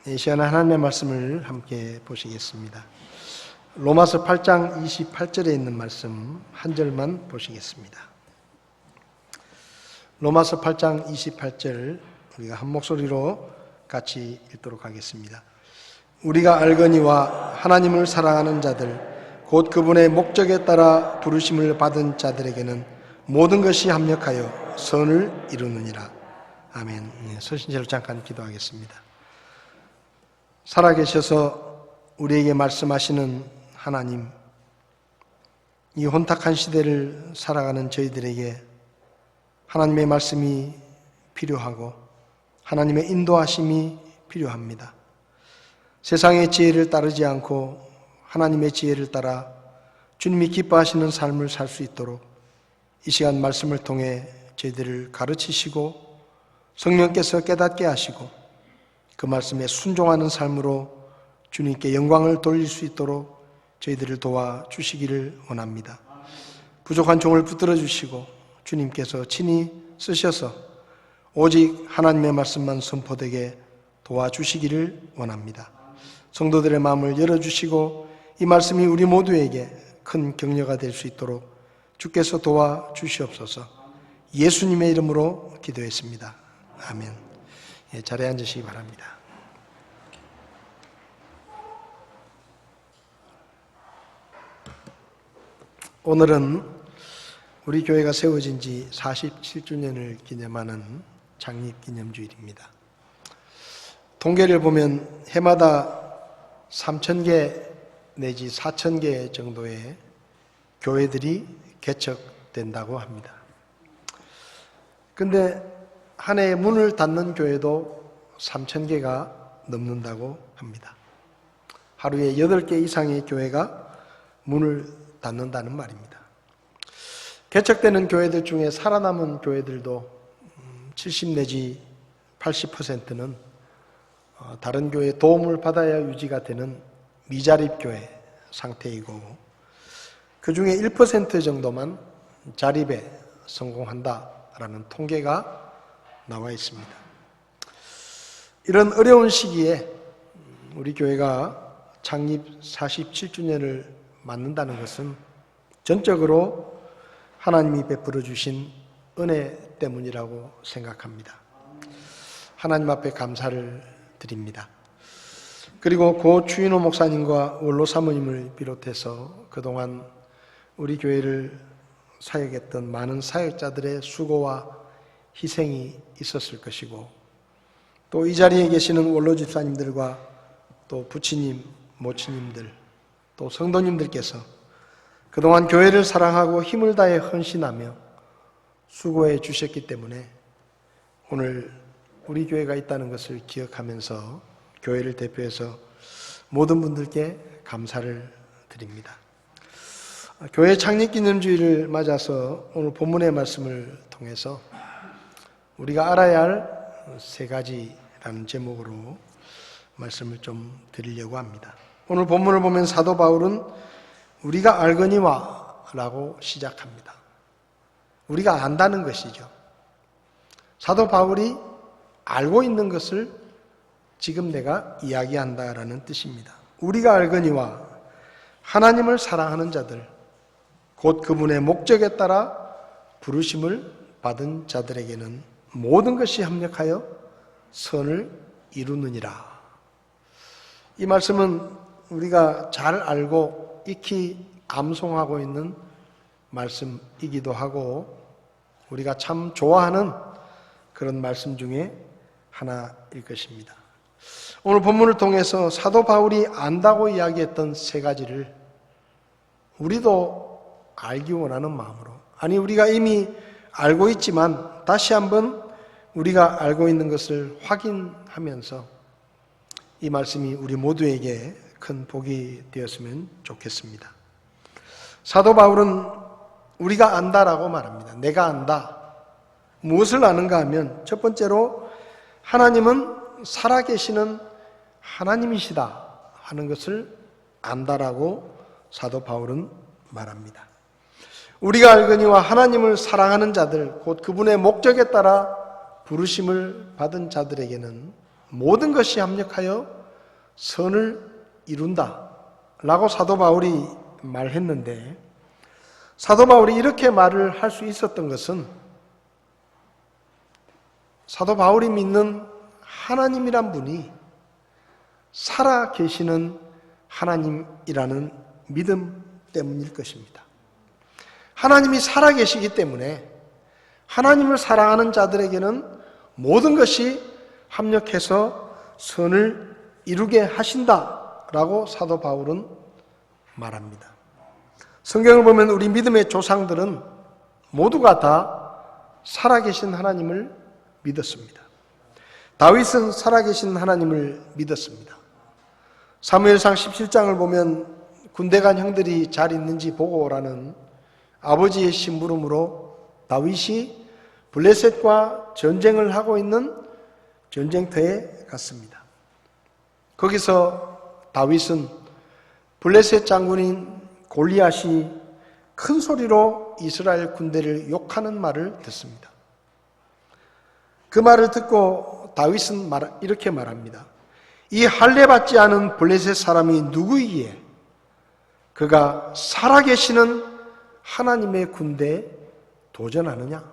이 시간에 하나님의 말씀을 함께 보시겠습니다. 로마서 8장 28절에 있는 말씀 한 절만 보시겠습니다. 로마서 8장 28절 우리가 한 목소리로 같이 읽도록 하겠습니다. 우리가 알거니와 하나님을 사랑하는 자들 곧 그분의 목적에 따라 부르심을 받은 자들에게는 모든 것이 합력하여 선을 이루느니라. 아멘. 서신 채로 잠깐 기도하겠습니다. 살아계셔서 우리에게 말씀하시는 하나님, 이 혼탁한 시대를 살아가는 저희들에게 하나님의 말씀이 필요하고 하나님의 인도하심이 필요합니다. 세상의 지혜를 따르지 않고 하나님의 지혜를 따라 주님이 기뻐하시는 삶을 살 수 있도록 이 시간 말씀을 통해 저희들을 가르치시고 성령께서 깨닫게 하시고 그 말씀에 순종하는 삶으로 주님께 영광을 돌릴 수 있도록 저희들을 도와주시기를 원합니다. 부족한 종을 붙들어 주시고 주님께서 친히 쓰셔서 오직 하나님의 말씀만 선포되게 도와주시기를 원합니다. 성도들의 마음을 열어주시고 이 말씀이 우리 모두에게 큰 격려가 될 수 있도록 주께서 도와주시옵소서. 예수님의 이름으로 기도했습니다. 아멘. 자리에 앉으시기 바랍니다. 오늘은 우리 교회가 세워진 지 47주년을 기념하는 창립기념주일입니다. 통계를 보면 해마다 3,000개 내지 4,000개 정도의 교회들이 개척된다고 합니다. 그런데 한 해에 문을 닫는 교회도 3,000개가 넘는다고 합니다. 하루에 8개 이상의 교회가 문을 닫는다는 말입니다. 개척되는 교회들 중에 살아남은 교회들도 70 내지 80%는 다른 교회의 도움을 받아야 유지가 되는 미자립 교회 상태이고 그 중에 1% 정도만 자립에 성공한다라는 통계가 나와 있습니다. 이런 어려운 시기에 우리 교회가 창립 47주년을 맞는다는 것은 전적으로 하나님이 베풀어 주신 은혜 때문이라고 생각합니다. 하나님 앞에 감사를 드립니다. 그리고 고 추인호 목사님과 원로 사모님을 비롯해서 그동안 우리 교회를 사역했던 많은 사역자들의 수고와 희생이 있었을 것이고 또 이 자리에 계시는 원로 집사님들과 또 부치님, 모치님들 또 성도님들께서 그동안 교회를 사랑하고 힘을 다해 헌신하며 수고해 주셨기 때문에 오늘 우리 교회가 있다는 것을 기억하면서 교회를 대표해서 모든 분들께 감사를 드립니다. 교회 창립기념주일을 맞아서 오늘 본문의 말씀을 통해서 우리가 알아야 할 3가지라는 제목으로 말씀을 좀 드리려고 합니다. 오늘 본문을 보면 사도 바울은 우리가 알거니와 라고 시작합니다. 우리가 안다는 것이죠. 사도 바울이 알고 있는 것을 지금 내가 이야기한다라는 뜻입니다. 우리가 알거니와 하나님을 사랑하는 자들 곧 그분의 목적에 따라 부르심을 받은 자들에게는 모든 것이 합력하여 선을 이루느니라. 이 말씀은 우리가 잘 알고 익히 암송하고 있는 말씀이기도 하고 우리가 참 좋아하는 그런 말씀 중에 하나일 것입니다. 오늘 본문을 통해서 사도 바울이 안다고 이야기했던 3가지를 우리도 알기 원하는 마음으로, 아니 우리가 이미 알고 있지만 다시 한번 우리가 알고 있는 것을 확인하면서 이 말씀이 우리 모두에게 큰 복이 되었으면 좋겠습니다. 사도 바울은 우리가 안다라고 말합니다. 내가 안다. 무엇을 아는가 하면 첫 번째로 하나님은 살아계시는 하나님이시다 하는 것을 안다라고 사도 바울은 말합니다. 우리가 알거니와 하나님을 사랑하는 자들 곧 그분의 목적에 따라 부르심을 받은 자들에게는 모든 것이 합력하여 선을 이룬다 라고 사도 바울이 말했는데, 사도 바울이 이렇게 말을 할 수 있었던 것은 사도 바울이 믿는 하나님이란 분이 살아 계시는 하나님이라는 믿음 때문일 것입니다. 하나님이 살아 계시기 때문에 하나님을 사랑하는 자들에게는 모든 것이 합력해서 선을 이루게 하신다라고 사도 바울은 말합니다. 성경을 보면 우리 믿음의 조상들은 모두가 다 살아계신 하나님을 믿었습니다. 다윗은 살아계신 하나님을 믿었습니다. 사무엘상 17장을 보면 군대 간 형들이 잘 있는지 보고 오라는 아버지의 심부름으로 다윗이 블레셋과 전쟁을 하고 있는 전쟁터에 갔습니다. 거기서 다윗은 블레셋 장군인 골리앗이 큰 소리로 이스라엘 군대를 욕하는 말을 듣습니다. 그 말을 듣고 다윗은 이렇게 말합니다. 이 할례받지 않은 블레셋 사람이 누구이기에 그가 살아계시는 하나님의 군대에 도전하느냐?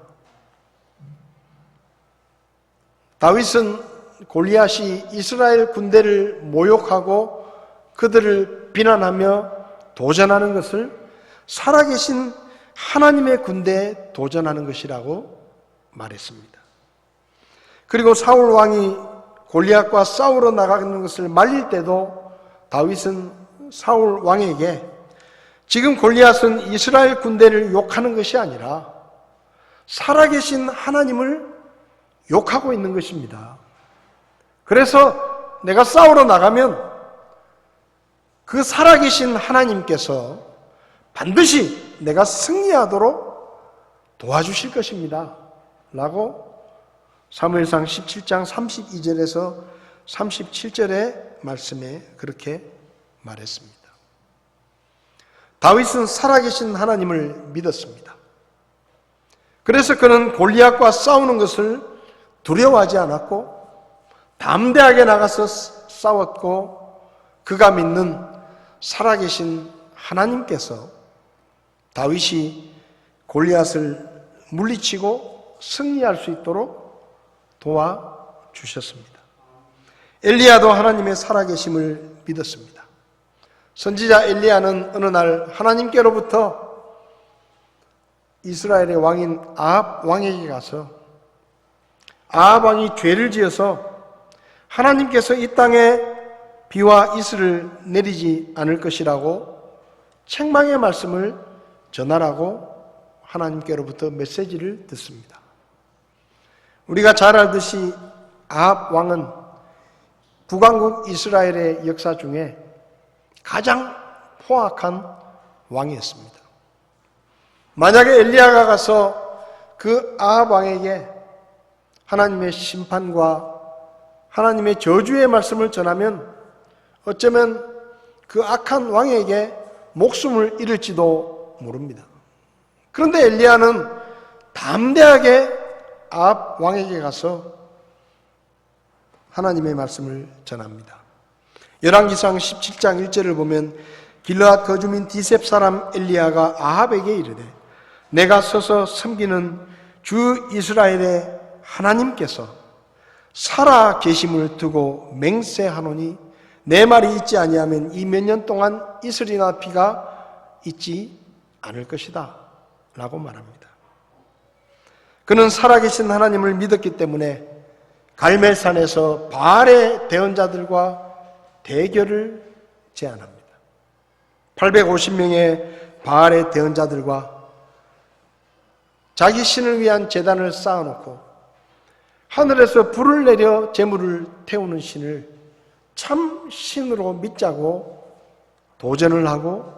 다윗은 골리앗이 이스라엘 군대를 모욕하고 그들을 비난하며 도전하는 것을 살아계신 하나님의 군대에 도전하는 것이라고 말했습니다. 그리고 사울 왕이 골리앗과 싸우러 나가는 것을 말릴 때도 다윗은 사울 왕에게 지금 골리앗은 이스라엘 군대를 욕하는 것이 아니라 살아계신 하나님을 욕하고 있는 것입니다. 그래서 내가 싸우러 나가면 그 살아계신 하나님께서 반드시 내가 승리하도록 도와주실 것입니다 라고 사무엘상 17장 32절에서 37절의 말씀에 그렇게 말했습니다. 다윗은 살아계신 하나님을 믿었습니다. 그래서 그는 골리앗과 싸우는 것을 두려워하지 않았고 담대하게 나가서 싸웠고, 그가 믿는 살아계신 하나님께서 다윗이 골리앗을 물리치고 승리할 수 있도록 도와주셨습니다. 엘리야도 하나님의 살아계심을 믿었습니다. 선지자 엘리야는 어느 날 하나님께로부터 이스라엘의 왕인 아합 왕에게 가서 아합 왕이 죄를 지어서 하나님께서 이 땅에 비와 이슬을 내리지 않을 것이라고 책망의 말씀을 전하라고 하나님께로부터 메시지를 듣습니다. 우리가 잘 알듯이 아합 왕은 북왕국 이스라엘의 역사 중에 가장 포악한 왕이었습니다. 만약에 엘리야가 가서 그 아합 왕에게 하나님의 심판과 하나님의 저주의 말씀을 전하면 어쩌면 그 악한 왕에게 목숨을 잃을지도 모릅니다. 그런데 엘리야는 담대하게 아합 왕에게 가서 하나님의 말씀을 전합니다. 열왕기상 17장 1절을 보면 길르앗 거주민 디셉 사람 엘리야가 아합에게 이르되 내가 서서 섬기는 주 이스라엘의 하나님께서 살아 계심을 두고 맹세하노니 내 말이 있지 아니하면 이 몇 년 동안 이슬이나 비가 있지 않을 것이다 라고 말합니다. 그는 살아계신 하나님을 믿었기 때문에 갈멜산에서 바알의 대언자들과 대결을 제안합니다. 850명의 바알의 대언자들과 자기 신을 위한 제단을 쌓아놓고 하늘에서 불을 내려 재물을 태우는 신을 참 신으로 믿자고 도전을 하고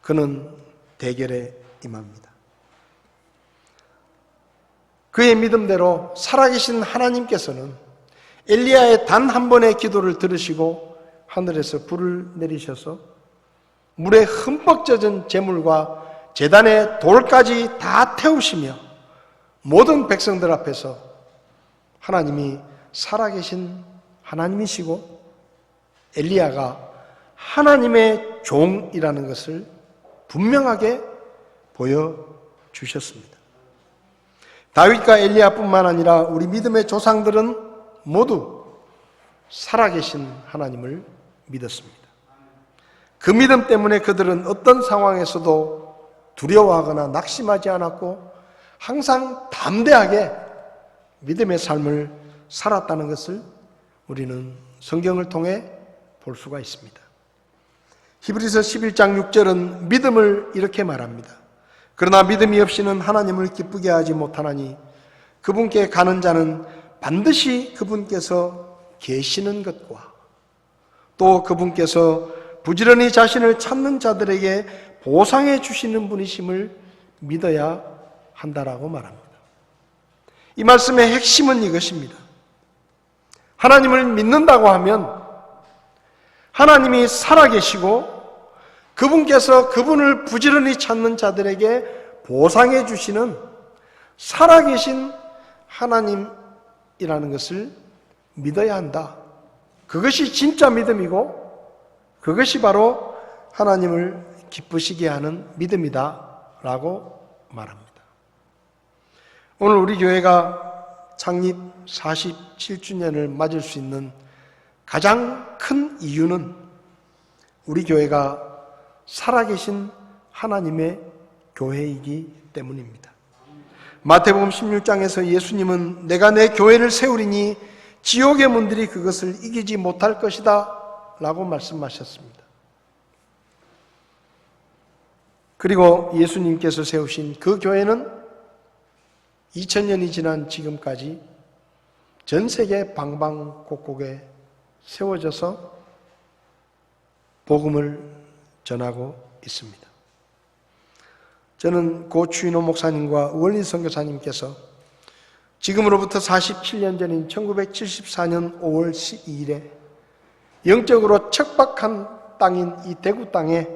그는 대결에 임합니다. 그의 믿음대로 살아계신 하나님께서는 엘리야의 단 한 번의 기도를 들으시고 하늘에서 불을 내리셔서 물에 흠뻑 젖은 재물과 제단의 돌까지 다 태우시며 모든 백성들 앞에서 하나님이 살아계신 하나님이시고 엘리야가 하나님의 종이라는 것을 분명하게 보여주셨습니다. 다윗과 엘리야뿐만 아니라 우리 믿음의 조상들은 모두 살아계신 하나님을 믿었습니다. 그 믿음 때문에 그들은 어떤 상황에서도 두려워하거나 낙심하지 않았고 항상 담대하게 믿음의 삶을 살았다는 것을 우리는 성경을 통해 볼 수가 있습니다. 히브리서 11장 6절은 믿음을 이렇게 말합니다. 그러나 믿음이 없이는 하나님을 기쁘게 하지 못하나니 그분께 가는 자는 반드시 그분께서 계시는 것과 또 그분께서 부지런히 자신을 찾는 자들에게 보상해 주시는 분이심을 믿어야 한다라고 말합니다. 이 말씀의 핵심은 이것입니다. 하나님을 믿는다고 하면 하나님이 살아계시고 그분께서 그분을 부지런히 찾는 자들에게 보상해 주시는 살아계신 하나님이라는 것을 믿어야 한다. 그것이 진짜 믿음이고 그것이 바로 하나님을 기쁘시게 하는 믿음이다 라고 말합니다. 오늘 우리 교회가 창립 47주년을 맞을 수 있는 가장 큰 이유는 우리 교회가 살아계신 하나님의 교회이기 때문입니다. 마태복음 16장에서 예수님은 내가 내 교회를 세우리니 지옥의 문들이 그것을 이기지 못할 것이다 라고 말씀하셨습니다. 그리고 예수님께서 세우신 그 교회는 2000년이 지난 지금까지 전 세계 방방곡곡에 세워져서 복음을 전하고 있습니다. 저는 고 추인호 목사님과 우원린 선교사님께서 지금으로부터 47년 전인 1974년 5월 12일에 영적으로 척박한 땅인 이 대구 땅에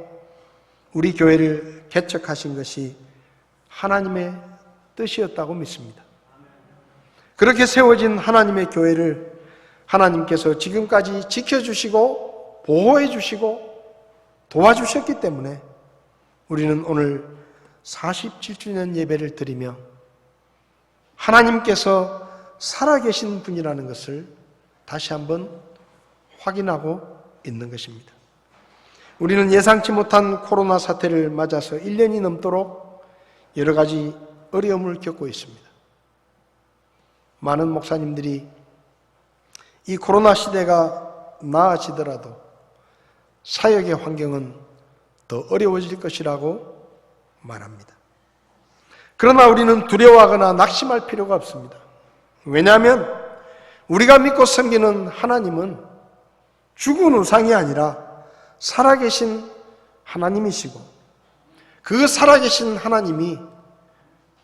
우리 교회를 개척하신 것이 하나님의 뜻이었다고 믿습니다. 그렇게 세워진 하나님의 교회를 하나님께서 지금까지 지켜주시고 보호해 주시고 도와주셨기 때문에 우리는 오늘 47주년 예배를 드리며 하나님께서 살아계신 분이라는 것을 다시 한번 확인하고 있는 것입니다. 우리는 예상치 못한 코로나 사태를 맞아서 1년이 넘도록 여러 가지 어려움을 겪고 있습니다. 많은 목사님들이 이 코로나 시대가 나아지더라도 사역의 환경은 더 어려워질 것이라고 말합니다. 그러나 우리는 두려워하거나 낙심할 필요가 없습니다. 왜냐하면 우리가 믿고 섬기는 하나님은 죽은 우상이 아니라 살아계신 하나님이시고 그 살아계신 하나님이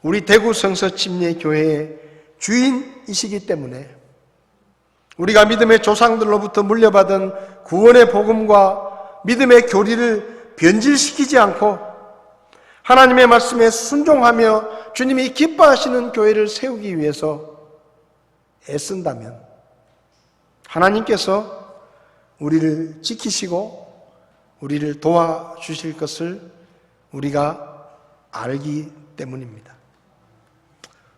우리 대구 성서 침례교회의 주인이시기 때문에 우리가 믿음의 조상들로부터 물려받은 구원의 복음과 믿음의 교리를 변질시키지 않고 하나님의 말씀에 순종하며 주님이 기뻐하시는 교회를 세우기 위해서 애쓴다면 하나님께서 우리를 지키시고 우리를 도와주실 것을 우리가 알기 때문입니다.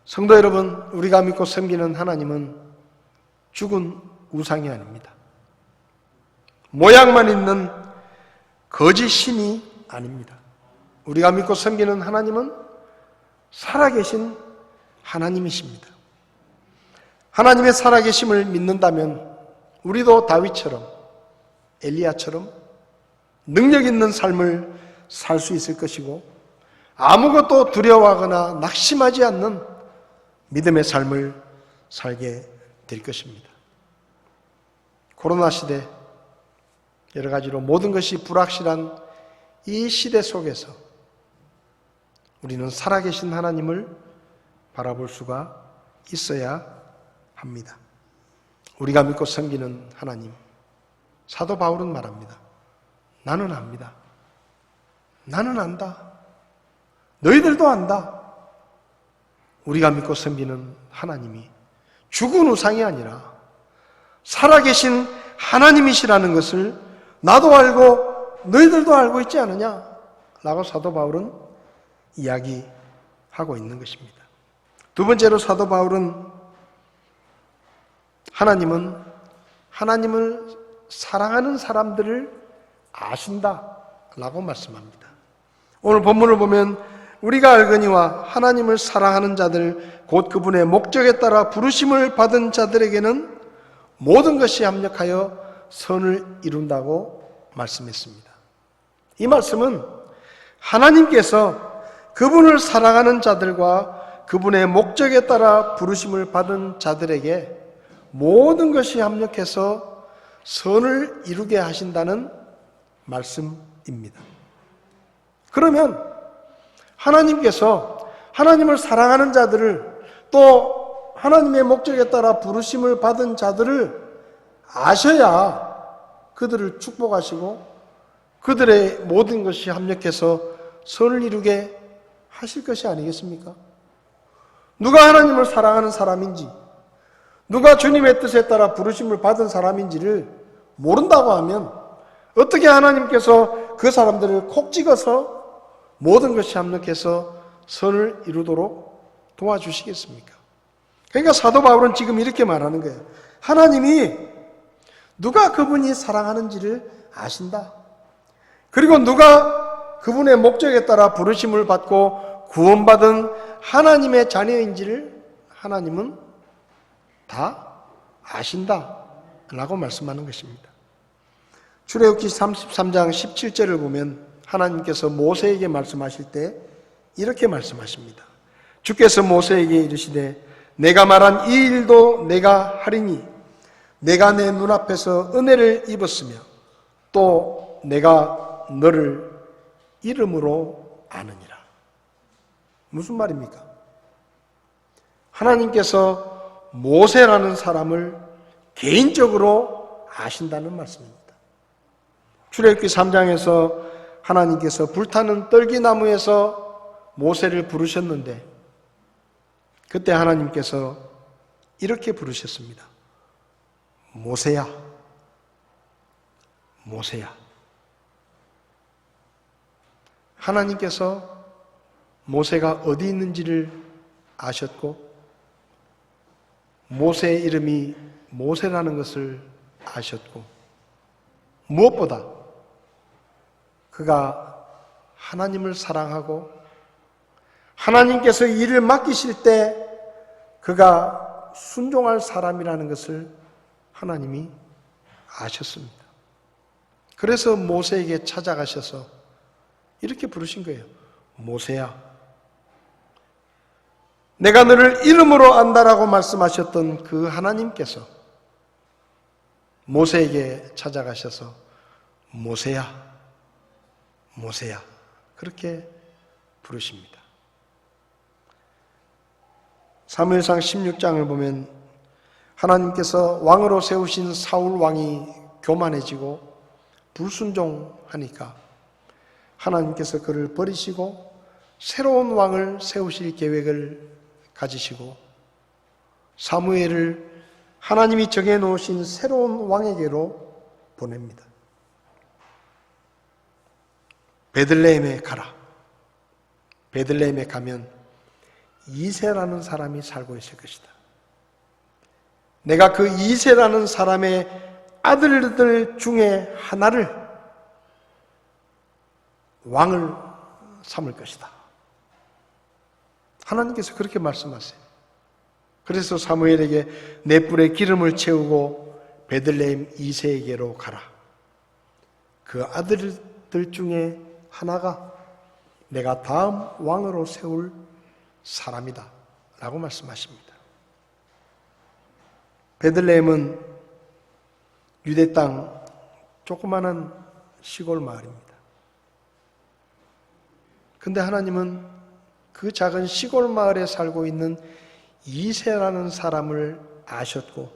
성도 여러분, 우리가 믿고 섬기는 하나님은 죽은 우상이 아닙니다. 모양만 있는 거짓 신이 아닙니다. 우리가 믿고 섬기는 하나님은 살아계신 하나님이십니다. 하나님의 살아계심을 믿는다면 우리도 다윗처럼 엘리야처럼 능력 있는 삶을 살 수 있을 것이고 아무것도 두려워하거나 낙심하지 않는 믿음의 삶을 살게 될 것입니다. 코로나 시대 여러 가지로 모든 것이 불확실한 이 시대 속에서 우리는 살아계신 하나님을 바라볼 수가 있어야 합니다. 우리가 믿고 섬기는 하나님, 사도 바울은 말합니다. 나는 압니다. 나는 안다. 너희들도 안다. 우리가 믿고 섬기는 하나님이 죽은 우상이 아니라 살아계신 하나님이시라는 것을 나도 알고 너희들도 알고 있지 않느냐? 라고 사도 바울은 이야기하고 있는 것입니다. 두 번째로 사도 바울은 하나님을 사랑하는 사람들을 아신다라고 말씀합니다. 오늘 본문을 보면 우리가 알거니와 하나님을 사랑하는 자들 곧 그분의 목적에 따라 부르심을 받은 자들에게는 모든 것이 합력하여 선을 이룬다고 말씀했습니다. 이 말씀은 하나님께서 그분을 사랑하는 자들과 그분의 목적에 따라 부르심을 받은 자들에게 모든 것이 합력해서 선을 이루게 하신다는 말씀입니다. 그러면 하나님께서 하나님을 사랑하는 자들을 또 하나님의 목적에 따라 부르심을 받은 자들을 아셔야 그들을 축복하시고 그들의 모든 것이 합력해서 선을 이루게 하실 것이 아니겠습니까? 누가 하나님을 사랑하는 사람인지, 누가 주님의 뜻에 따라 부르심을 받은 사람인지를 모른다고 하면 어떻게 하나님께서 그 사람들을 콕 찍어서 모든 것이 합력해서 선을 이루도록 도와주시겠습니까? 그러니까 사도 바울은 지금 이렇게 말하는 거예요. 하나님이 누가 그분이 사랑하는지를 아신다. 그리고 누가 그분의 목적에 따라 부르심을 받고 구원받은 하나님의 자녀인지를 하나님은 다 아신다 라고 말씀하는 것입니다. 출애굽기 33장 17절을 보면 하나님께서 모세에게 말씀하실 때 이렇게 말씀하십니다. 주께서 모세에게 이르시되 내가 말한 이 일도 내가 하리니 내가 내 눈앞에서 은혜를 입었으며 또 내가 너를 이름으로 아느니라. 무슨 말입니까? 하나님께서 모세라는 사람을 개인적으로 아신다는 말씀입니다. 출애굽기 3장에서 하나님께서 불타는 떨기나무에서 모세를 부르셨는데 그때 하나님께서 이렇게 부르셨습니다. 모세야, 모세야. 하나님께서 모세가 어디 있는지를 아셨고 모세의 이름이 모세라는 것을 아셨고 무엇보다 그가 하나님을 사랑하고 하나님께서 일을 맡기실 때 그가 순종할 사람이라는 것을 하나님이 아셨습니다. 그래서 모세에게 찾아가셔서 이렇게 부르신 거예요. 모세야, 내가 너를 이름으로 안다라고 말씀하셨던 그 하나님께서 모세에게 찾아가셔서 모세야, 모세야 그렇게 부르십니다. 사무엘상 16장을 보면 하나님께서 왕으로 세우신 사울 왕이 교만해지고 불순종하니까 하나님께서 그를 버리시고 새로운 왕을 세우실 계획을 가지시고 사무엘을 하나님이 정해놓으신 새로운 왕에게로 보냅니다. 베들레헴에 가라. 베들레헴에 가면 이새라는 사람이 살고 있을 것이다. 내가 그 이새라는 사람의 아들들 중에 하나를 왕을 삼을 것이다. 하나님께서 그렇게 말씀하세요. 그래서 사무엘에게 네 뿔의 기름을 채우고 베들레헴 이새에게로 가라. 그 아들들 중에 하나가 내가 다음 왕으로 세울 사람이다 라고 말씀하십니다. 베들레헴은 유대 땅 조그마한 시골 마을입니다. 근데 하나님은 그 작은 시골 마을에 살고 있는 이새라는 사람을 아셨고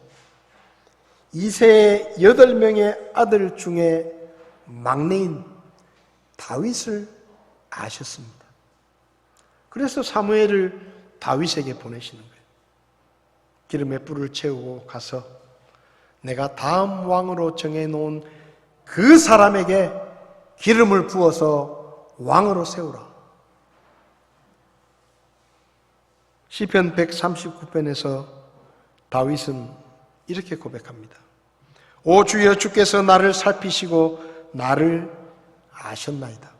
이새의 8명의 아들 중에 막내인 다윗을 아셨습니다. 그래서 사무엘을 다윗에게 보내시는 거예요. 기름에 뿔을 채우고 가서 내가 다음 왕으로 정해놓은 그 사람에게 기름을 부어서 왕으로 세우라. 시편 139편에서 다윗은 이렇게 고백합니다. 오 주여, 주께서 나를 살피시고 나를 아셨나이다.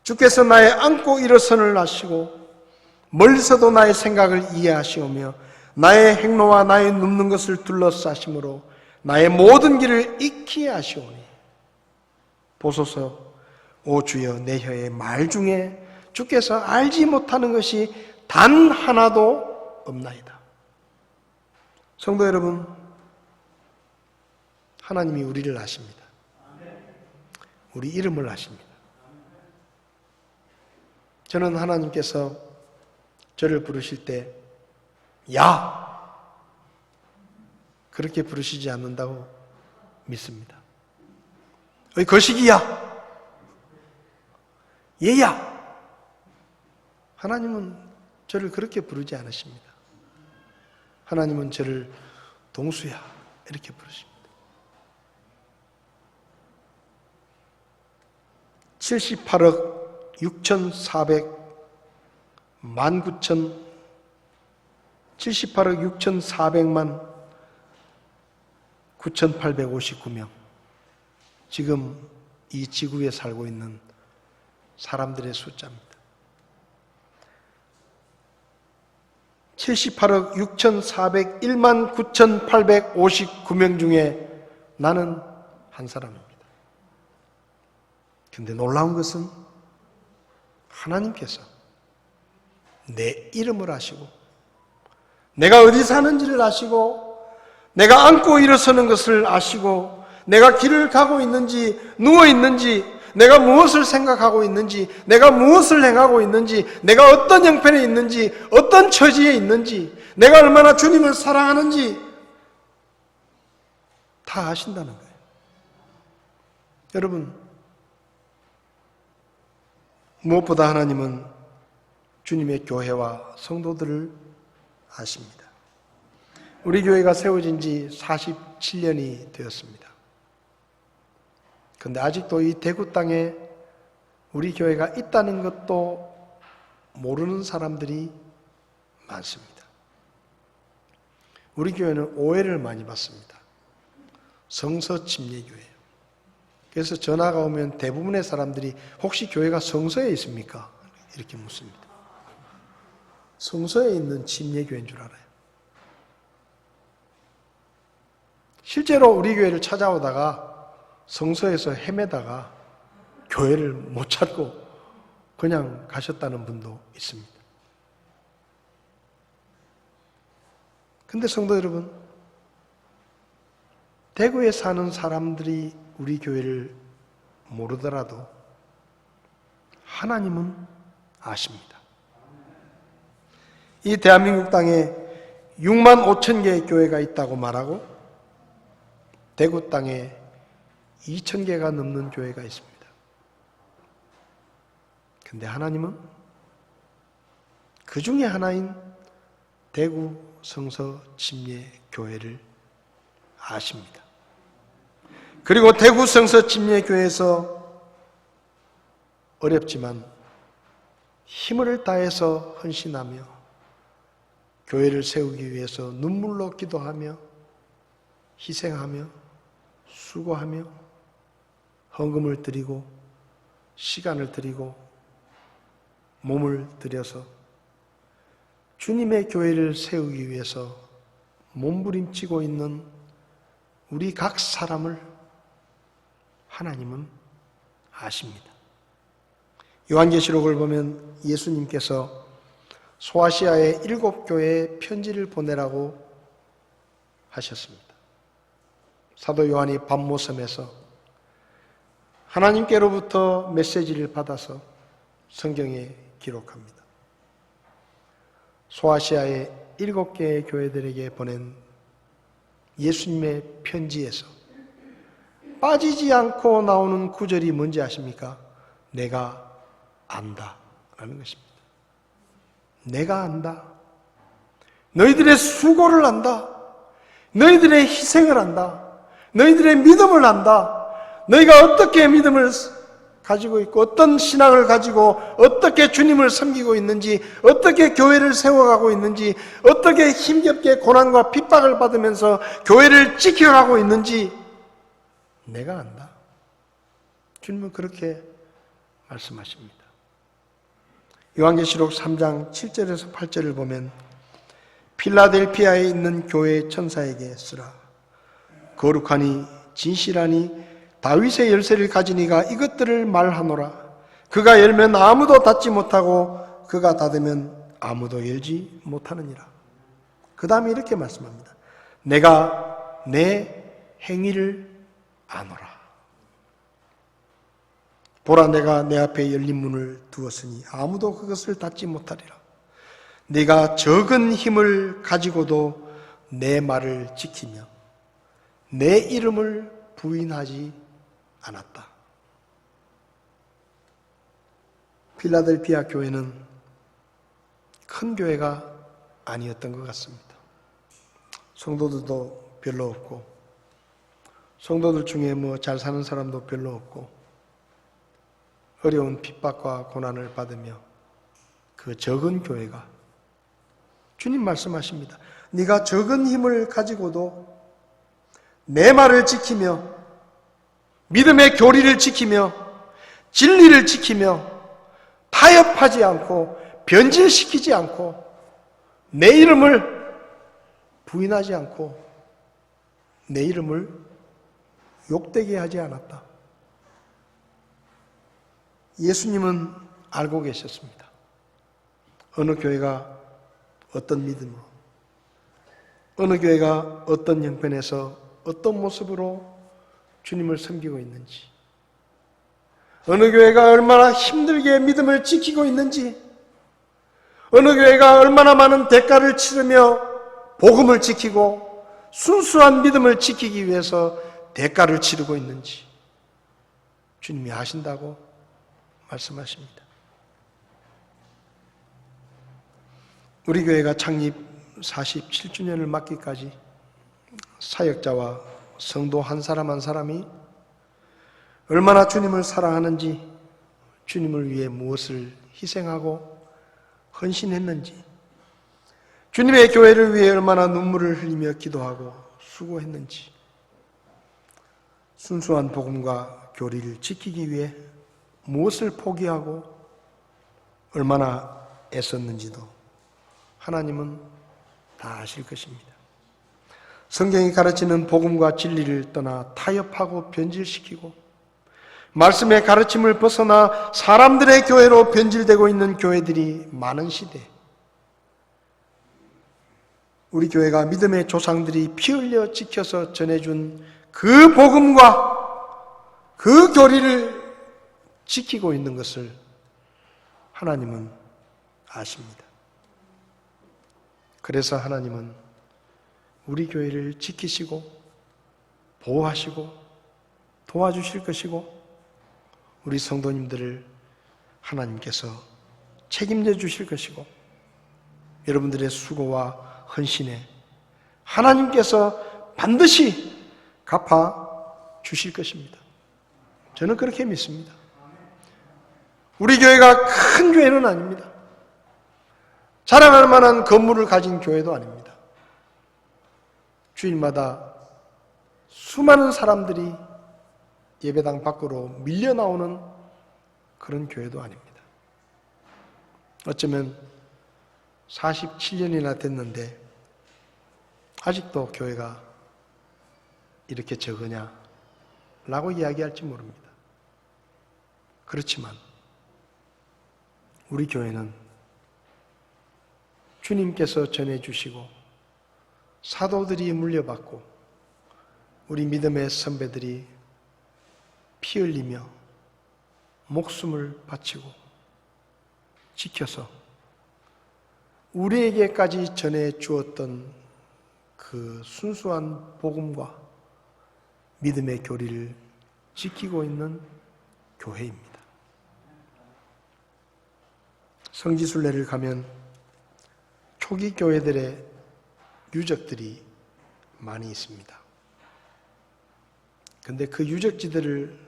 주께서 나의 앉고 일어선을 아시고 멀리서도 나의 생각을 이해하시오며 나의 행로와 나의 눕는 것을 둘러싸심으로 나의 모든 길을 익히 아시오니 보소서, 오 주여, 내 혀의 말 중에 주께서 알지 못하는 것이 단 하나도 없나이다. 성도 여러분, 하나님이 우리를 아십니다. 우리 이름을 아십니다. 저는 하나님께서 저를 부르실 때 야! 그렇게 부르시지 않는다고 믿습니다. 어이 거시기야! 얘야! 하나님은 저를 그렇게 부르지 않으십니다. 하나님은 저를 동수야 이렇게 부르십니다. 78억 78억 6,400만 9,859명 지금 이 지구에 살고 있는 사람들의 숫자입니다. 78억 6,401만 9,859명 중에 나는 한 사람입니다. 근데 놀라운 것은 하나님께서 내 이름을 아시고 내가 어디 사는지를 아시고 내가 앉고 일어서는 것을 아시고 내가 길을 가고 있는지 누워 있는지 내가 무엇을 생각하고 있는지 내가 무엇을 행하고 있는지 내가 어떤 형편에 있는지 어떤 처지에 있는지 내가 얼마나 주님을 사랑하는지 다 아신다는 거예요. 여러분, 무엇보다 하나님은 주님의 교회와 성도들을 아십니다. 우리 교회가 세워진 지 47년이 되었습니다. 그런데 아직도 이 대구 땅에 우리 교회가 있다는 것도 모르는 사람들이 많습니다. 우리 교회는 오해를 많이 받습니다. 성서 침례교회예요. 그래서 전화가 오면 대부분의 사람들이 혹시 교회가 성서에 있습니까? 이렇게 묻습니다. 성서에 있는 침례교회인 줄 알아요. 실제로 우리 교회를 찾아오다가 성서에서 헤매다가 교회를 못 찾고 그냥 가셨다는 분도 있습니다. 근데 성도 여러분, 대구에 사는 사람들이 우리 교회를 모르더라도 하나님은 아십니다. 이 대한민국 땅에 6만 5천 개의 교회가 있다고 말하고 대구 땅에 2천 개가 넘는 교회가 있습니다. 근데 하나님은 그 중에 하나인 대구 성서 침례 교회를 아십니다. 그리고 대구 성서 침례 교회에서 어렵지만 힘을 다해서 헌신하며 교회를 세우기 위해서 눈물로 기도하며 희생하며 수고하며 헌금을 드리고 시간을 드리고 몸을 들여서 주님의 교회를 세우기 위해서 몸부림치고 있는 우리 각 사람을 하나님은 아십니다. 요한계시록을 보면 예수님께서 소아시아의 7교회에 편지를 보내라고 하셨습니다. 사도 요한이 밤모섬에서 하나님께로부터 메시지를 받아서 성경에 기록합니다. 소아시아의 7개의 교회들에게 보낸 예수님의 편지에서 빠지지 않고 나오는 구절이 뭔지 아십니까? 내가 안다 라는 것입니다. 내가 안다. 너희들의 수고를 안다. 너희들의 희생을 안다. 너희들의 믿음을 안다. 너희가 어떻게 믿음을 가지고 있고 어떤 신앙을 가지고 어떻게 주님을 섬기고 있는지, 어떻게 교회를 세워가고 있는지, 어떻게 힘겹게 고난과 핍박을 받으면서 교회를 지켜가고 있는지 내가 안다. 주님은 그렇게 말씀하십니다. 요한계시록 3장 7절에서 8절을 보면 필라델피아에 있는 교회의 천사에게 쓰라. 거룩하니 진실하니 다윗의 열쇠를 가진 이가 이것들을 말하노라. 그가 열면 아무도 닫지 못하고 그가 닫으면 아무도 열지 못하느니라. 그 다음에 이렇게 말씀합니다. 내가 내 행위를 아노라. 보라, 내가 내 앞에 열린 문을 두었으니 아무도 그것을 닫지 못하리라. 네가 적은 힘을 가지고도 내 말을 지키며 내 이름을 부인하지 않았다. 필라델피아 교회는 큰 교회가 아니었던 것 같습니다. 성도들도 별로 없고, 성도들 중에 잘 사는 사람도 별로 없고, 어려운 핍박과 고난을 받으며 그 적은 교회가, 주님 말씀하십니다. 네가 적은 힘을 가지고도 내 말을 지키며 믿음의 교리를 지키며 진리를 지키며 타협하지 않고 변질시키지 않고 내 이름을 부인하지 않고 내 이름을 욕되게 하지 않았다. 예수님은 알고 계셨습니다. 어느 교회가 어떤 믿음으로, 어느 교회가 어떤 형편에서 어떤 모습으로 주님을 섬기고 있는지, 어느 교회가 얼마나 힘들게 믿음을 지키고 있는지, 어느 교회가 얼마나 많은 대가를 치르며 복음을 지키고 순수한 믿음을 지키기 위해서 대가를 치르고 있는지 주님이 아신다고 말씀하십니다. 우리 교회가 창립 47주년을 맞기까지 사역자와 성도 한 사람 한 사람이 얼마나 주님을 사랑하는지, 주님을 위해 무엇을 희생하고 헌신했는지, 주님의 교회를 위해 얼마나 눈물을 흘리며 기도하고 수고했는지, 순수한 복음과 교리를 지키기 위해 무엇을 포기하고 얼마나 애썼는지도 하나님은 다 아실 것입니다. 성경이 가르치는 복음과 진리를 떠나 타협하고 변질시키고 말씀의 가르침을 벗어나 사람들의 교회로 변질되고 있는 교회들이 많은 시대, 우리 교회가 믿음의 조상들이 피 흘려 지켜서 전해준 그 복음과 그 교리를 지키고 있는 것을 하나님은 아십니다. 그래서 하나님은 우리 교회를 지키시고 보호하시고 도와주실 것이고 우리 성도님들을 하나님께서 책임져 주실 것이고 여러분들의 수고와 헌신에 하나님께서 반드시 갚아 주실 것입니다. 저는 그렇게 믿습니다. 우리 교회가 큰 교회는 아닙니다. 자랑할 만한 건물을 가진 교회도 아닙니다. 주일마다 수많은 사람들이 예배당 밖으로 밀려 나오는 그런 교회도 아닙니다. 어쩌면 47년이나 됐는데 아직도 교회가 이렇게 적으냐 라고 이야기할지 모릅니다. 그렇지만 우리 교회는 주님께서 전해주시고 사도들이 물려받고 우리 믿음의 선배들이 피 흘리며 목숨을 바치고 지켜서 우리에게까지 전해 주었던 그 순수한 복음과 믿음의 교리를 지키고 있는 교회입니다. 성지순례를 가면 초기 교회들의 유적들이 많이 있습니다. 근데 그 유적지들을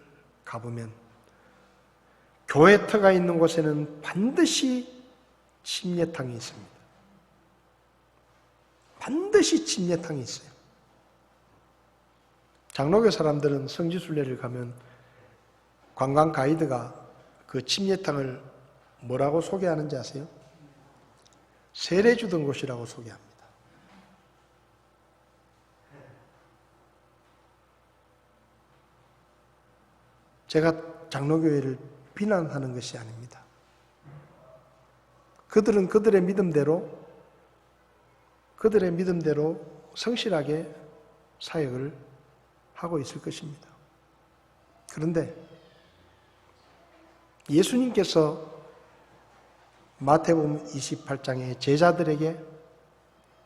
가보면 교회 터가 있는 곳에는 반드시 침례탕이 있습니다. 반드시 침례탕이 있어요. 장로교 사람들은 성지순례를 가면 관광 가이드가 그 침례탕을 뭐라고 소개하는지 아세요? 세례 주던 곳이라고 소개합니다. 제가 장로교회를 비난하는 것이 아닙니다. 그들은 그들의 믿음대로 성실하게 사역을 하고 있을 것입니다. 그런데 예수님께서 마태복음 28장에 제자들에게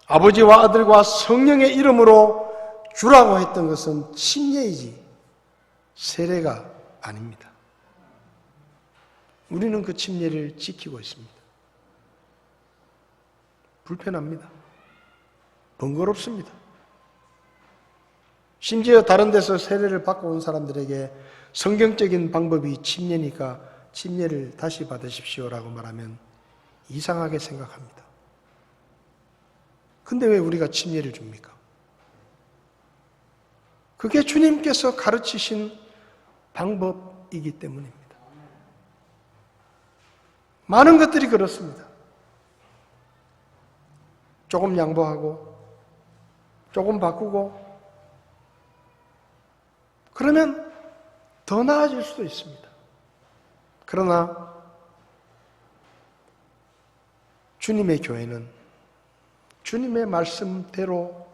아버지와 아들과 성령의 이름으로 주라고 했던 것은 침례이지 세례가 아닙니다. 우리는 그 침례를 지키고 있습니다. 불편합니다. 번거롭습니다. 심지어 다른 데서 세례를 받고 온 사람들에게 성경적인 방법이 침례니까 침례를 다시 받으십시오라고 말하면 이상하게 생각합니다. 근데 왜 우리가 침례를 줍니까? 그게 주님께서 가르치신 방법이기 때문입니다. 많은 것들이 그렇습니다. 조금 양보하고 조금 바꾸고 그러면 더 나아질 수도 있습니다. 그러나 주님의 교회는 주님의 말씀대로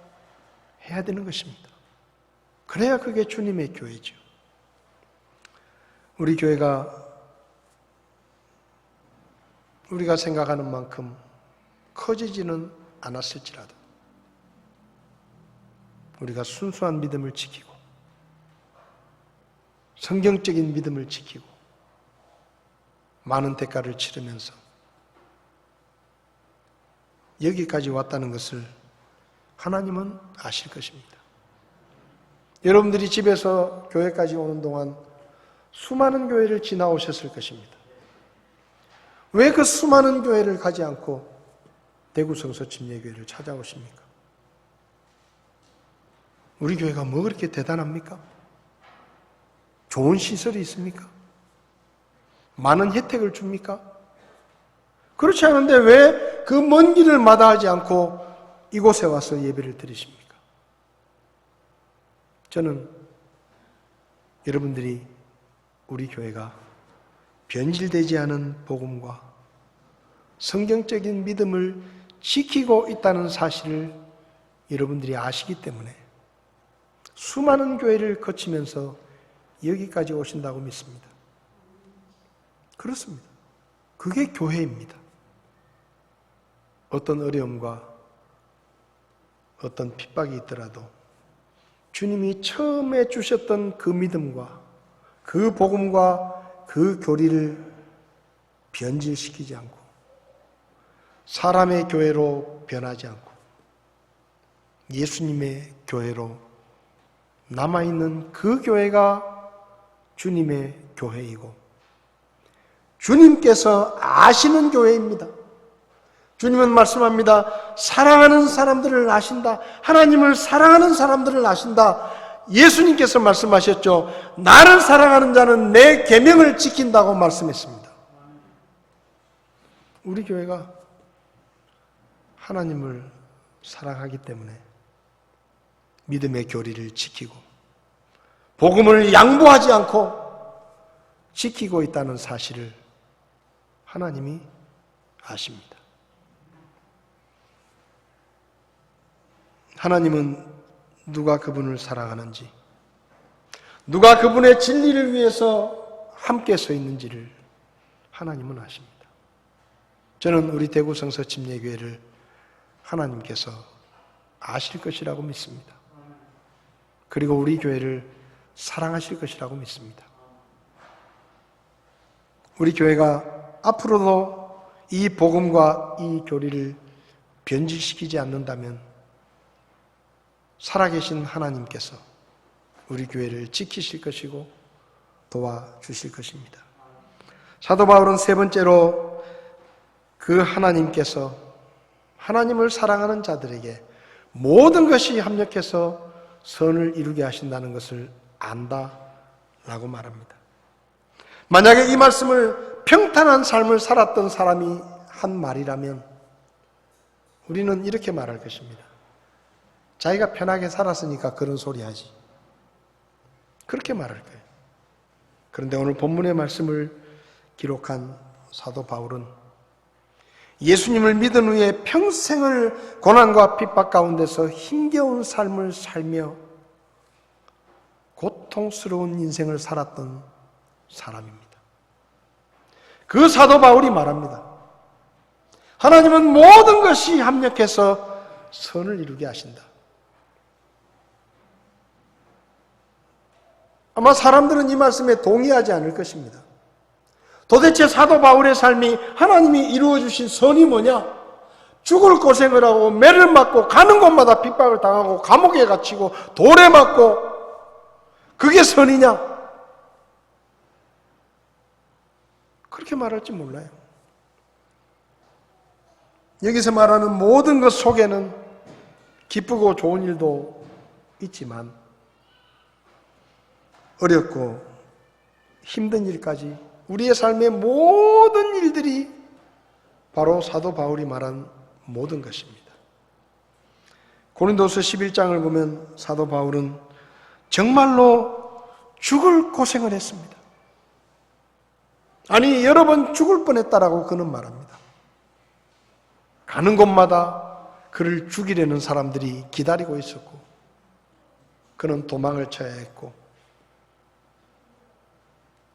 해야 되는 것입니다. 그래야 그게 주님의 교회죠. 우리 교회가 우리가 생각하는 만큼 커지지는 않았을지라도 우리가 순수한 믿음을 지키고 성경적인 믿음을 지키고 많은 대가를 치르면서 여기까지 왔다는 것을 하나님은 아실 것입니다. 여러분들이 집에서 교회까지 오는 동안 수많은 교회를 지나오셨을 것입니다. 왜 그 수많은 교회를 가지 않고 대구 성서침례교회를 찾아오십니까? 우리 교회가 뭐 그렇게 대단합니까? 좋은 시설이 있습니까? 많은 혜택을 줍니까? 그렇지 않은데 왜 그 먼 길을 마다하지 않고 이곳에 와서 예배를 드리십니까? 저는 여러분들이 우리 교회가 변질되지 않은 복음과 성경적인 믿음을 지키고 있다는 사실을 여러분들이 아시기 때문에 수많은 교회를 거치면서 여기까지 오신다고 믿습니다. 그렇습니다. 그게 교회입니다. 어떤 어려움과 어떤 핍박이 있더라도 주님이 처음에 주셨던 그 믿음과 그 복음과 그 교리를 변질시키지 않고 사람의 교회로 변하지 않고 예수님의 교회로 남아있는 그 교회가 주님의 교회이고 주님께서 아시는 교회입니다. 주님은 말씀합니다. 사랑하는 사람들을 아신다. 하나님을 사랑하는 사람들을 아신다. 예수님께서 말씀하셨죠. 나를 사랑하는 자는 내 계명을 지킨다고 말씀했습니다. 우리 교회가 하나님을 사랑하기 때문에 믿음의 교리를 지키고 복음을 양보하지 않고 지키고 있다는 사실을 하나님이 아십니다. 하나님은 누가 그분을 사랑하는지, 누가 그분의 진리를 위해서 함께 서 있는지를 하나님은 아십니다. 저는 우리 대구 성서침례교회를 하나님께서 아실 것이라고 믿습니다. 그리고 우리 교회를 사랑하실 것이라고 믿습니다. 우리 교회가 앞으로도 이 복음과 이 교리를 변질시키지 않는다면 살아계신 하나님께서 우리 교회를 지키실 것이고 도와주실 것입니다. 사도 바울은 세 번째로 그 하나님께서 하나님을 사랑하는 자들에게 모든 것이 합력해서 선을 이루게 하신다는 것을 안다라고 말합니다. 만약에 이 말씀을 평탄한 삶을 살았던 사람이 한 말이라면 우리는 이렇게 말할 것입니다. 자기가 편하게 살았으니까 그런 소리 하지. 그렇게 말할 거예요. 그런데 오늘 본문의 말씀을 기록한 사도 바울은 예수님을 믿은 후에 평생을 고난과 핍박 가운데서 힘겨운 삶을 살며 고통스러운 인생을 살았던 사람입니다. 그 사도 바울이 말합니다. 하나님은 모든 것이 합력해서 선을 이루게 하신다. 아마 사람들은 이 말씀에 동의하지 않을 것입니다. 도대체 사도 바울의 삶이 하나님이 이루어주신 선이 뭐냐? 죽을 고생을 하고 매를 맞고 가는 곳마다 핍박을 당하고 감옥에 갇히고 돌에 맞고 그게 선이냐? 그렇게 말할지 몰라요. 여기서 말하는 모든 것 속에는 기쁘고 좋은 일도 있지만 어렵고 힘든 일까지 우리의 삶의 모든 일들이 바로 사도 바울이 말한 모든 것입니다. 고린도서 11장을 보면 사도 바울은 정말로 죽을 고생을 했습니다. 아니 여러 번 죽을 뻔했다라고 그는 말합니다. 가는 곳마다 그를 죽이려는 사람들이 기다리고 있었고 그는 도망을 쳐야 했고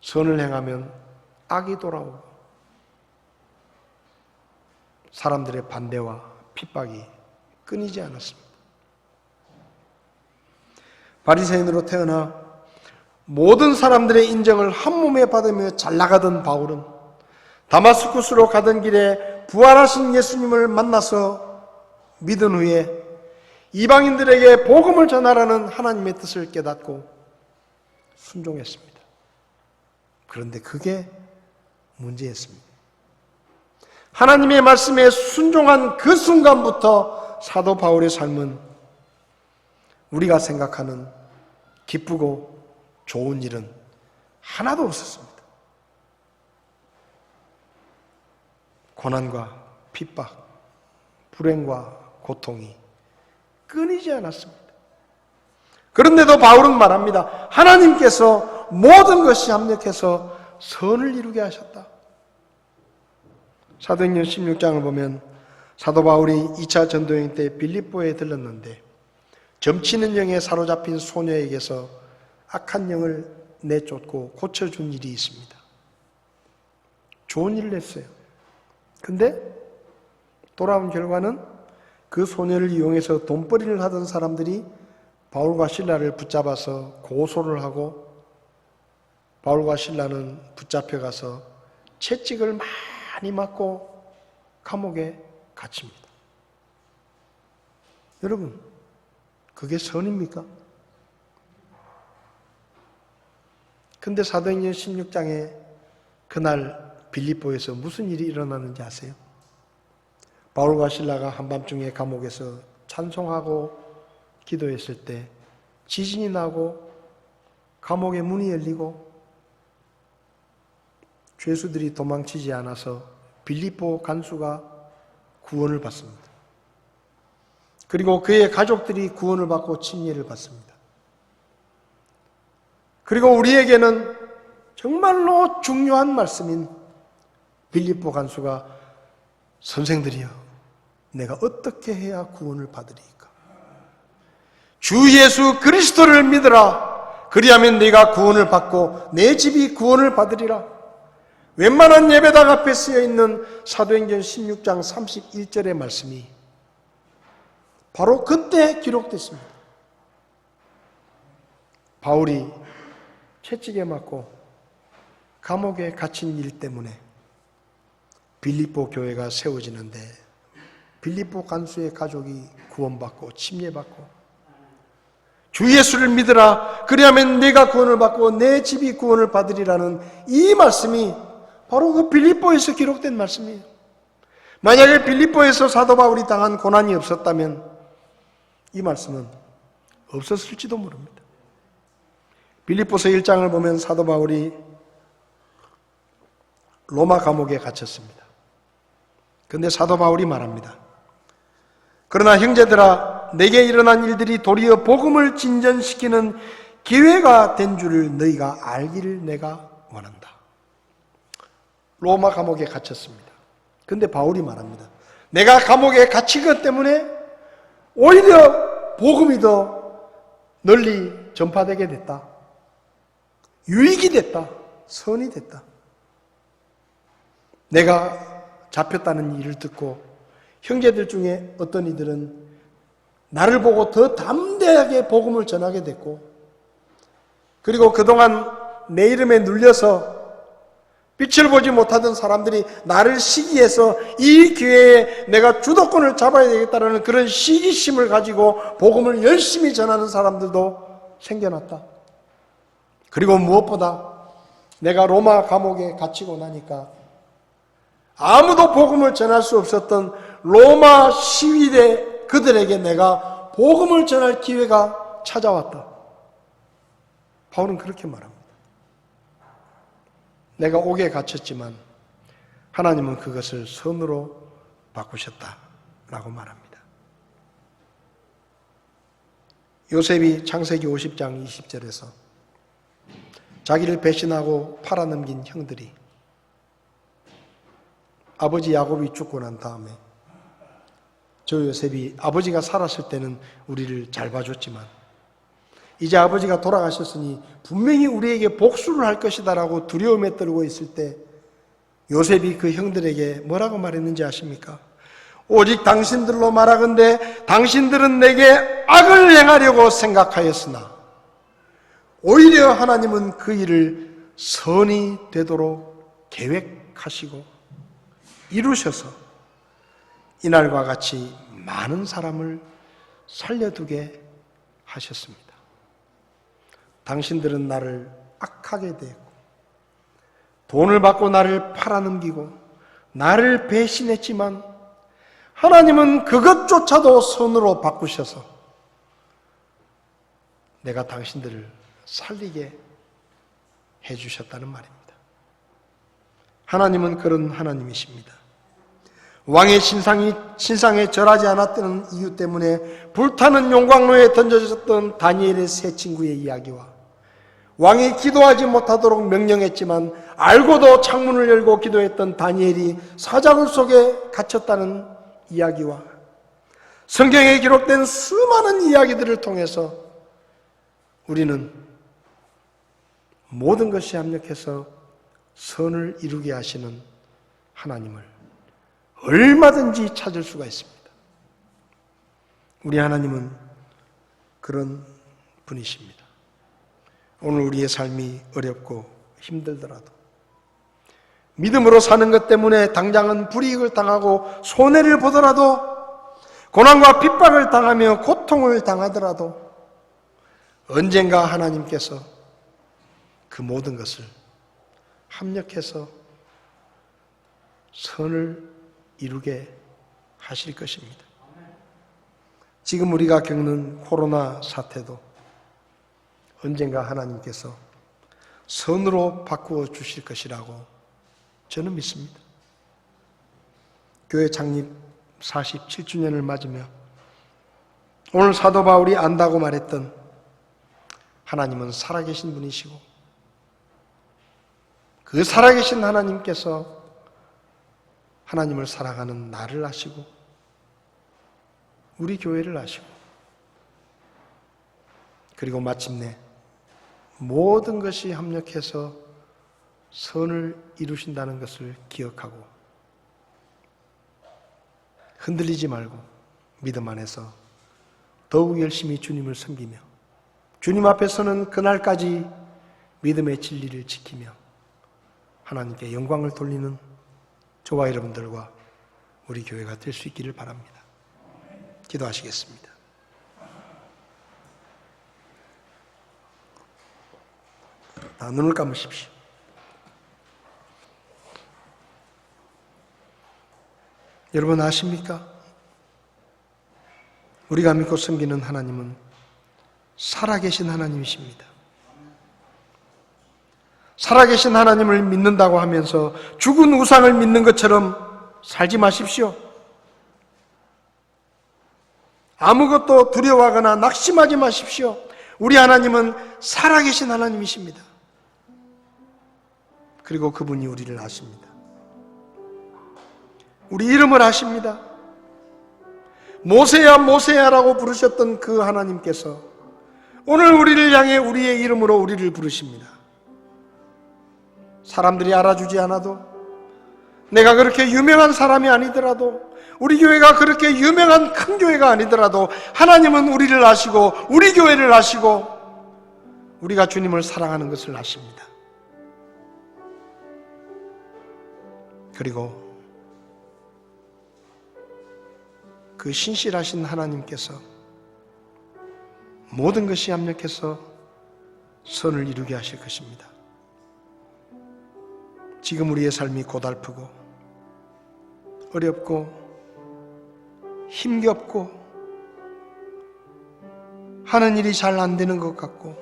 선을 행하면 악이 돌아오고 사람들의 반대와 핍박이 끊이지 않았습니다. 바리새인으로 태어나 모든 사람들의 인정을 한 몸에 받으며 잘 나가던 바울은 다마스쿠스로 가던 길에 부활하신 예수님을 만나서 믿은 후에 이방인들에게 복음을 전하라는 하나님의 뜻을 깨닫고 순종했습니다. 그런데 그게 문제였습니다. 하나님의 말씀에 순종한 그 순간부터 사도 바울의 삶은 우리가 생각하는 기쁘고 좋은 일은 하나도 없었습니다. 고난과 핍박, 불행과 고통이 끊이지 않았습니다. 그런데도 바울은 말합니다. 하나님께서 모든 것이 합력해서 선을 이루게 하셨다. 사도행전 16장을 보면 사도 바울이 2차 전도여행 때 빌립보에 들렀는데 점치는 영에 사로잡힌 소녀에게서 악한 영을 내쫓고 고쳐준 일이 있습니다. 좋은 일을 했어요. 근데 돌아온 결과는 그 소녀를 이용해서 돈벌이를 하던 사람들이 바울과 실라를 붙잡아서 고소를 하고 바울과 실라는 붙잡혀가서 채찍을 많이 맞고 감옥에 갇힙니다. 여러분, 그게 선입니까? 근데 사도행전 16장에 그날 빌립보에서 무슨 일이 일어나는지 아세요? 바울과 실라가 한밤중에 감옥에서 찬송하고 기도했을 때 지진이 나고 감옥의 문이 열리고 죄수들이 도망치지 않아서 빌립보 간수가 구원을 받습니다. 그리고 그의 가족들이 구원을 받고 침례를 받습니다. 그리고 우리에게는 정말로 중요한 말씀인 빌립보 간수가 선생들이여 내가 어떻게 해야 구원을 받으리이까? 주 예수 그리스도를 믿으라. 그리하면 네가 구원을 받고 내 집이 구원을 받으리라. 웬만한 예배당 앞에 쓰여 있는 사도행전 16장 31절의 말씀이 바로 그때 기록됐습니다. 바울이 채찍에 맞고 감옥에 갇힌 일 때문에 빌립보 교회가 세워지는데 빌립보 간수의 가족이 구원받고 침례받고 주 예수를 믿으라. 그리하면 내가 구원을 받고 내 집이 구원을 받으리라는 이 말씀이 바로 그 빌립보에서 기록된 말씀이에요. 만약에 빌립보에서 사도 바울이 당한 고난이 없었다면 이 말씀은 없었을지도 모릅니다. 빌립보서 1장을 보면 사도 바울이 로마 감옥에 갇혔습니다. 그런데 사도 바울이 말합니다. 그러나 형제들아, 내게 일어난 일들이 도리어 복음을 진전시키는 기회가 된 줄을 너희가 알기를 내가 원한다. 로마 감옥에 갇혔습니다. 그런데 바울이 말합니다. 내가 감옥에 갇힌 것 때문에 오히려 복음이 더 널리 전파되게 됐다. 유익이 됐다. 선이 됐다. 내가 잡혔다는 일을 듣고 형제들 중에 어떤 이들은 나를 보고 더 담대하게 복음을 전하게 됐고, 그리고 그동안 내 이름에 눌려서 빛을 보지 못하던 사람들이 나를 시기해서 이 기회에 내가 주도권을 잡아야 되겠다는 그런 시기심을 가지고 복음을 열심히 전하는 사람들도 생겨났다. 그리고 무엇보다 내가 로마 감옥에 갇히고 나니까 아무도 복음을 전할 수 없었던 로마 시위대 그들에게 내가 복음을 전할 기회가 찾아왔다. 바울은 그렇게 말합니다. 내가 옥에 갇혔지만 하나님은 그것을 선으로 바꾸셨다라고 말합니다. 요셉이 창세기 50장 20절에서 자기를 배신하고 팔아넘긴 형들이 아버지 야곱이 죽고 난 다음에 저 요셉이 아버지가 살았을 때는 우리를 잘 봐줬지만 이제 아버지가 돌아가셨으니 분명히 우리에게 복수를 할 것이다라고 두려움에 떨고 있을 때 요셉이 그 형들에게 뭐라고 말했는지 아십니까? 오직 당신들로 말하건대 당신들은 내게 악을 행하려고 생각하였으나 오히려 하나님은 그 일을 선이 되도록 계획하시고 이루셔서 이날과 같이 많은 사람을 살려두게 하셨습니다. 당신들은 나를 악하게 대했고 돈을 받고 나를 팔아넘기고 나를 배신했지만 하나님은 그것조차도 선으로 바꾸셔서 내가 당신들을 살리게 해주셨다는 말입니다. 하나님은 그런 하나님이십니다. 왕의 신상에 절하지 않았다는 이유 때문에 불타는 용광로에 던져졌던 다니엘의 세 친구의 이야기와 왕이 기도하지 못하도록 명령했지만 알고도 창문을 열고 기도했던 다니엘이 사자굴 속에 갇혔다는 이야기와 성경에 기록된 수많은 이야기들을 통해서 우리는 모든 것이 합력해서 선을 이루게 하시는 하나님을 얼마든지 찾을 수가 있습니다. 우리 하나님은 그런 분이십니다. 오늘 우리의 삶이 어렵고 힘들더라도 믿음으로 사는 것 때문에 당장은 불이익을 당하고 손해를 보더라도 고난과 핍박을 당하며 고통을 당하더라도 언젠가 하나님께서 그 모든 것을 합력해서 선을 이루게 하실 것입니다. 지금 우리가 겪는 코로나 사태도 언젠가 하나님께서 선으로 바꾸어 주실 것이라고 저는 믿습니다. 교회 창립 47주년을 맞으며 오늘 사도 바울이 안다고 말했던 하나님은 살아계신 분이시고 그 살아계신 하나님께서 하나님을 사랑하는 나를 아시고 우리 교회를 아시고 그리고 마침내 모든 것이 합력해서 선을 이루신다는 것을 기억하고 흔들리지 말고 믿음 안에서 더욱 열심히 주님을 섬기며 주님 앞에서는 그날까지 믿음의 진리를 지키며 하나님께 영광을 돌리는 저와 여러분들과 우리 교회가 될 수 있기를 바랍니다. 기도하시겠습니다. 다 눈을 감으십시오. 여러분 아십니까? 우리가 믿고 섬기는 하나님은 살아계신 하나님이십니다. 살아계신 하나님을 믿는다고 하면서 죽은 우상을 믿는 것처럼 살지 마십시오. 아무것도 두려워하거나 낙심하지 마십시오. 우리 하나님은 살아계신 하나님이십니다. 그리고 그분이 우리를 아십니다. 우리 이름을 아십니다. 모세야 모세야라고 부르셨던 그 하나님께서 오늘 우리를 향해 우리의 이름으로 우리를 부르십니다. 사람들이 알아주지 않아도, 내가 그렇게 유명한 사람이 아니더라도, 우리 교회가 그렇게 유명한 큰 교회가 아니더라도 하나님은 우리를 아시고 우리 교회를 아시고 우리가 주님을 사랑하는 것을 아십니다. 그리고 그 신실하신 하나님께서 모든 것이 합력해서 선을 이루게 하실 것입니다. 지금 우리의 삶이 고달프고 어렵고 힘겹고 하는 일이 잘 안 되는 것 같고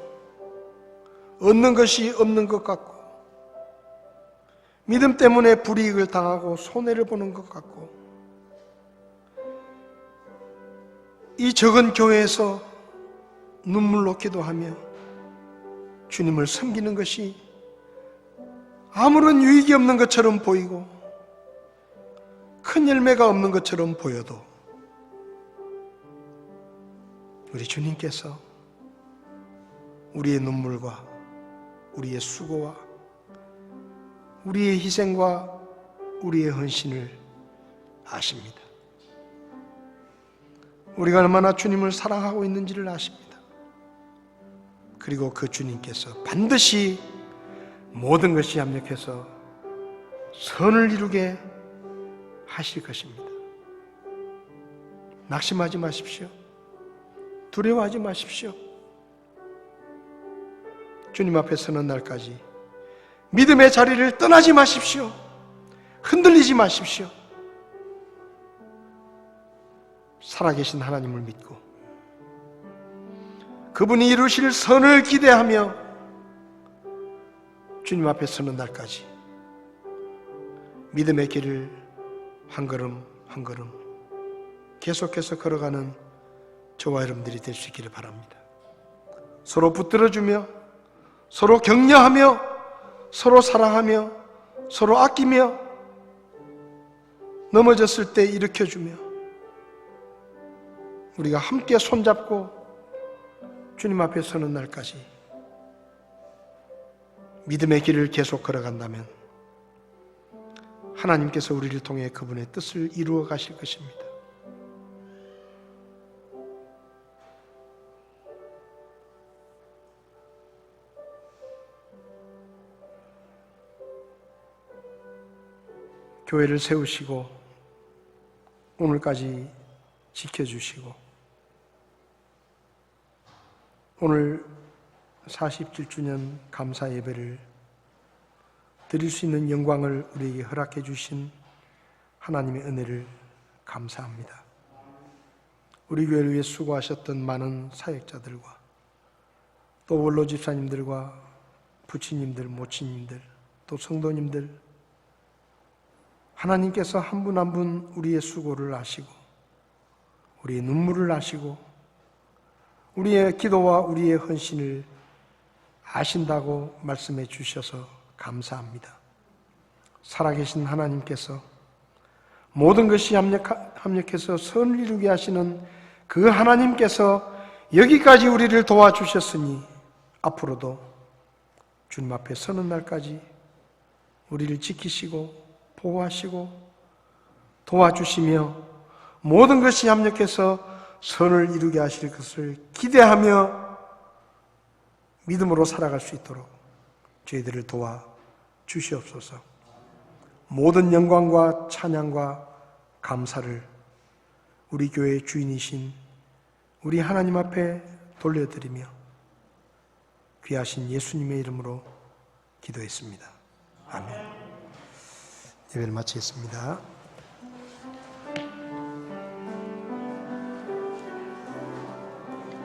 얻는 것이 없는 것 같고 믿음 때문에 불이익을 당하고 손해를 보는 것 같고 이 적은 교회에서 눈물 놓기도 하며 주님을 섬기는 것이 아무런 유익이 없는 것처럼 보이고 큰 열매가 없는 것처럼 보여도 우리 주님께서 우리의 눈물과 우리의 수고와 우리의 희생과 우리의 헌신을 아십니다. 우리가 얼마나 주님을 사랑하고 있는지를 아십니다. 그리고 그 주님께서 반드시 모든 것이 합력해서 선을 이루게 하실 것입니다. 낙심하지 마십시오. 두려워하지 마십시오. 주님 앞에 서는 날까지 믿음의 자리를 떠나지 마십시오. 흔들리지 마십시오. 살아계신 하나님을 믿고 그분이 이루실 선을 기대하며 주님 앞에 서는 날까지 믿음의 길을 한 걸음 한 걸음 계속해서 걸어가는 저와 여러분들이 될 수 있기를 바랍니다. 서로 붙들어주며 서로 격려하며 서로 사랑하며 서로 아끼며 넘어졌을 때 일으켜주며 우리가 함께 손잡고 주님 앞에 서는 날까지 믿음의 길을 계속 걸어간다면 하나님께서 우리를 통해 그분의 뜻을 이루어 가실 것입니다. 교회를 세우시고 오늘까지 지켜주시고 오늘 47주년 감사 예배를 드릴 수 있는 영광을 우리에게 허락해 주신 하나님의 은혜를 감사합니다. 우리 교회를 위해 수고하셨던 많은 사역자들과 또 원로 집사님들과 부치님들, 모치님들, 또 성도님들 하나님께서 한 분 한 분 우리의 수고를 아시고 우리의 눈물을 아시고 우리의 기도와 우리의 헌신을 아신다고 말씀해 주셔서 감사합니다. 살아계신 하나님께서 모든 것이 합력해서 선을 이루게 하시는 그 하나님께서 여기까지 우리를 도와주셨으니 앞으로도 주님 앞에 서는 날까지 우리를 지키시고 보호하시고 도와주시며 모든 것이 합력해서 선을 이루게 하실 것을 기대하며 믿음으로 살아갈 수 있도록 저희들을 도와주시옵소서. 모든 영광과 찬양과 감사를 우리 교회의 주인이신 우리 하나님 앞에 돌려드리며 귀하신 예수님의 이름으로 기도했습니다. 아멘. 예배를 마치겠습니다.